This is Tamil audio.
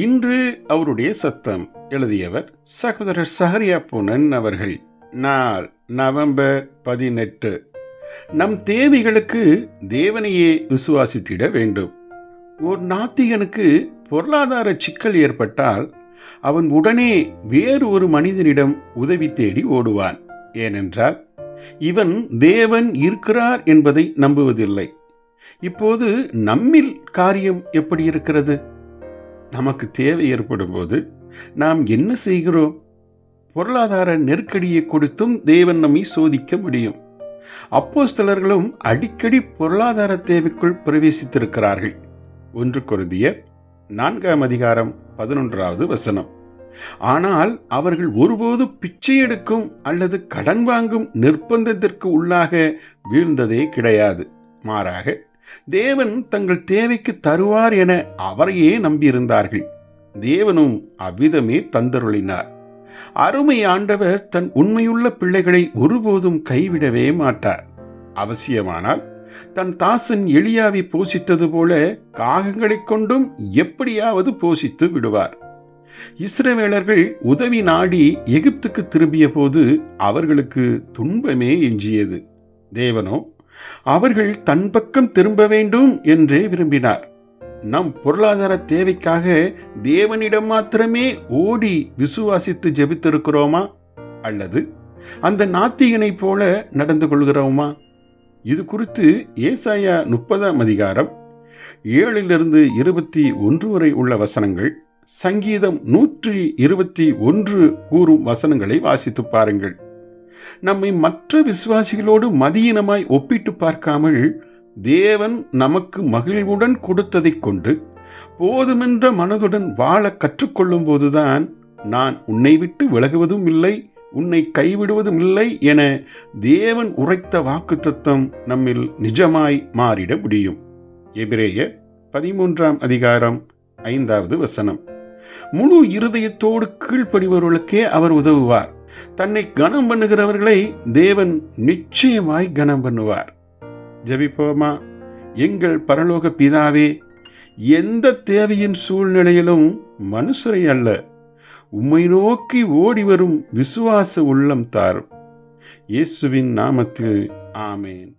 இன்று அவருடைய சத்தம். எழுதியவர் சகோதரர் சஹரியா பூனன் அவர்கள். நாள் நவம்பர் 18. நம் தேவைகளுக்கு தேவனையே விசுவாசித்திட வேண்டும். ஒரு நாத்திகனுக்கு பொருளாதார சிக்கல் ஏற்பட்டால் அவன் உடனே வேறு ஒரு மனிதனிடம் உதவி தேடி ஓடுவான். ஏனென்றால் இவன் தேவன் இருக்கிறார் என்பதை நம்புவதில்லை. இப்போது நம்மில் காரியம் எப்படி இருக்கிறது? நமக்கு தேவை ஏற்படும் போது நாம் என்ன செய்கிறோம்? பொருளாதார நெருக்கடியை கொடுத்தும் தேவன் நம்மை சோதிக்க முடியும். அப்போஸ்தலர்களும் அடிக்கடி பொருளாதார தேவைக்குள் பிரவேசித்திருக்கிறார்கள். 1 கொரிந்தியர் 4:11. ஆனால் அவர்கள் ஒருபோது பிச்சை எடுக்கும் அல்லது கடன் வாங்கும் நிர்பந்தத்திற்கு உள்ளாக வீழ்ந்ததே கிடையாது. மாறாக தேவன் தங்கள் தேவைக்கு தருவார் என அவரையே நம்பியிருந்தார்கள். தேவனும் அவ்விதமே தந்தருளினார். அருமை ஆண்டவர் தன் உண்மையுள்ள பிள்ளைகளை ஒருபோதும் கைவிடவே மாட்டார். அவசியமானால் தன் தாசன் எலியாவை போஷித்தது போல காகங்களைக் கொண்டும் எப்படியாவது போஷித்து விடுவார். இஸ்ரவேலர்கள் உதவி நாடி எகிப்துக்கு திரும்பிய போது அவர்களுக்கு துன்பமே எஞ்சியது. தேவனோ அவர்கள் தன் பக்கம் திரும்ப வேண்டும் என்றே விரும்பினார். நம் பொருளாதார தேவைக்காக தேவனிடம் மாத்திரமே ஓடி விசுவாசித்து ஜெபித்திருக்கிறோமா? அல்லது அந்த நாத்திகனை போல நடந்து கொள்கிறோமா? இது குறித்து ஏசாயா 30:7-21 வரை உள்ள வசனங்கள், சங்கீதம் 121 கூறும் வசனங்களை வாசித்து பாருங்கள். நம்மை மற்ற விசுவாசிகளோடு மதியினமாய் ஒப்பிட்டு பார்க்காமல் தேவன் நமக்கு மகிழ்வுடன் கொடுத்ததை கொண்டு போதுமென்ற மனதுடன் வாழ கற்றுக்கொள்ளும் போதுதான் நான் உன்னை விட்டு விலகுவதும் இல்லை, உன்னை கைவிடுவதும் இல்லை என தேவன் உரைத்த வாக்குத்தத்தம் நம்மில் நிஜமாய் மாறிட முடியும். எபிரேயர் 13:5. முழு இருதயத்தோடு கீழ்ப்படிபவர்களுக்கே அவர் உதவுவார். தன்னை கனம் பண்ணுகிறவர்களை தேவன் நிச்சயமாய் கனம் பண்ணுவார். ஜெபிப்போமா? எங்கள் பரலோக பிதாவே, எந்த தேவையின் சூழ்நிலையிலும் மனுஷரை அல்ல, உம்மை நோக்கி ஓடி வரும் விசுவாச உள்ளம் தாரும். இயேசுவின் நாமத்தில் ஆமேன்.